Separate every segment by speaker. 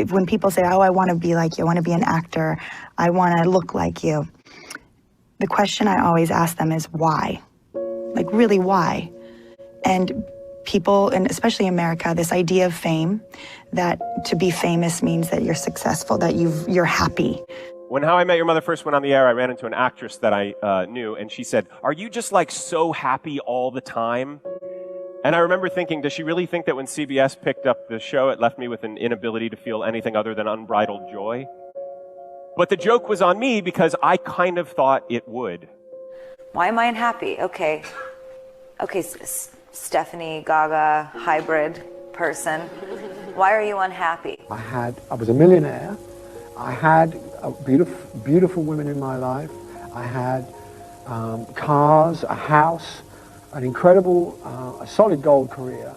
Speaker 1: when people say, oh, I want to be like you, I want to be an actor, I want to look like you, the question I always ask them is why? Like, really, why? And people, and especially America, this idea of fame, that to be famous means that you're successful, that you're happy.
Speaker 2: When How I Met Your Mother first went on the air, I ran into an actress that I knew, and she said, "Are you just like so happy all the time?" And I remember thinking, does she really think that when CBS picked up the show, it left me with an inability to feel anything other than unbridled joy? But the joke was on me because I kind of thought it would.
Speaker 3: Why am I unhappy? Okay, Stephanie Gaga hybrid person. Why are you unhappy?
Speaker 4: I was a millionaire. I had beautiful women in my life. I had cars, a house, an incredible, a solid gold career,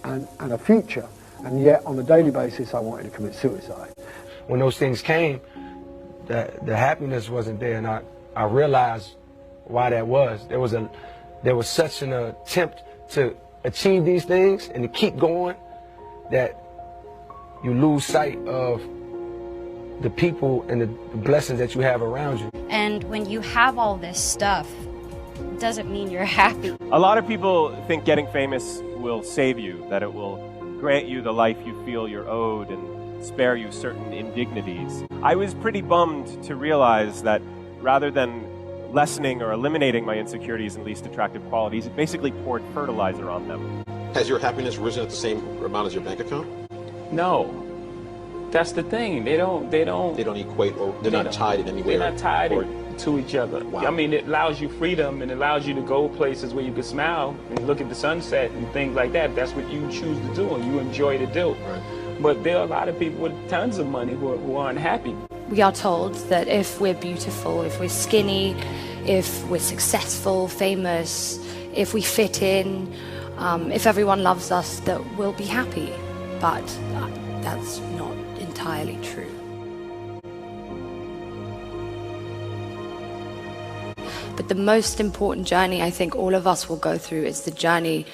Speaker 4: and a future. And yet, on a daily basis, I wanted to commit suicide.
Speaker 5: When those things came, the happiness wasn't there, and I realized why that was. There was such an attempt to achieve these things and to keep going that you lose sight of the people and the blessings that you have around you.
Speaker 6: And when you have all this stuff, it doesn't mean you're happy.
Speaker 2: A lot of people think getting famous will save you, that it will grant you the life you feel you're owed and spare you certain indignities. I was pretty bummed to realize that rather than lessening or eliminating my insecurities and least attractive qualities, it basically poured fertilizer on them.
Speaker 7: Has your happiness risen at the same amount as your bank account?
Speaker 8: No. That's the thing. They don't
Speaker 7: equate, or they're not tied in any way.
Speaker 8: They're not tied to each other.
Speaker 7: Wow.
Speaker 8: I mean, it allows you freedom and it allows you to go places where you can smile and look at the sunset and things like that. That's what you choose to do and you enjoy to do.
Speaker 7: Right.
Speaker 8: But there are a lot of people with tons of money who are unhappy.
Speaker 6: We are told that if we're beautiful, if we're skinny, if we're successful, famous, if we fit in, if everyone loves us, that we'll be happy. But that's not entirely true. But the most important journey I think all of us will go through is the journey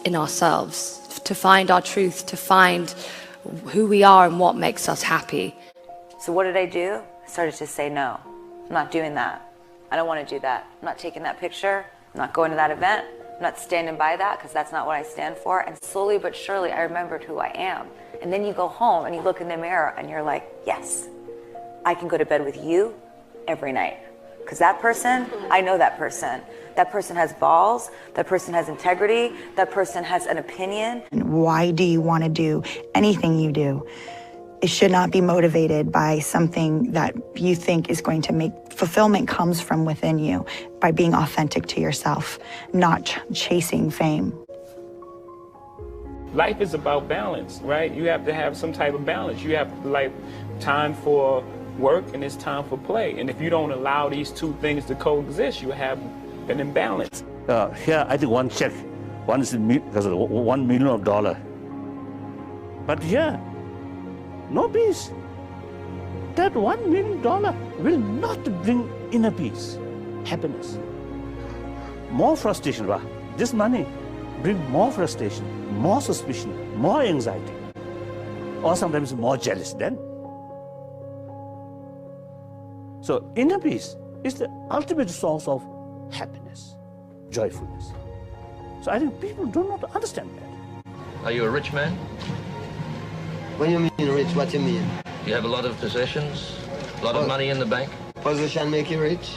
Speaker 6: in ourselves, to find our truth, to find who we are and what makes us happy.
Speaker 3: So what did I do? I started to say no. I'm not doing that. I don't want to do that. I'm not taking that picture. I'm not going to that event. I'm not standing by that because that's not what I stand for. And slowly but surely I remembered who I am. And then you go home and you look in the mirror and you're like, yes, I can go to bed with you every night. Because that person, I know that person. That person has balls, that person has integrity, that person has an opinion.
Speaker 1: Why do you want to do anything you do? It should not be motivated by something that you think is going to make fulfillment comes from within you, by being authentic to yourself, not chasing fame.
Speaker 8: Life is about balance, right? You have to have some type of balance. You have like time for work and it's time for play. And if you don't allow these two things to coexist, you have an imbalance.
Speaker 9: Here, I think one check, one is because of $1 million. But here, no peace. That $1 million will not bring inner peace, happiness. More frustration, right? This money bring more frustration, more suspicion, more anxiety, or sometimes more jealous then. So inner peace is the ultimate source of happiness, joyfulness. So I think people do not understand that.
Speaker 10: Are you a rich man?
Speaker 11: When you mean rich, what you mean?
Speaker 10: You have a lot of possessions, a lot of money in the bank?
Speaker 11: Position make you rich?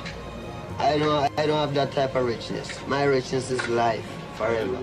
Speaker 11: I don't have that type of richness. My richness is life, forever.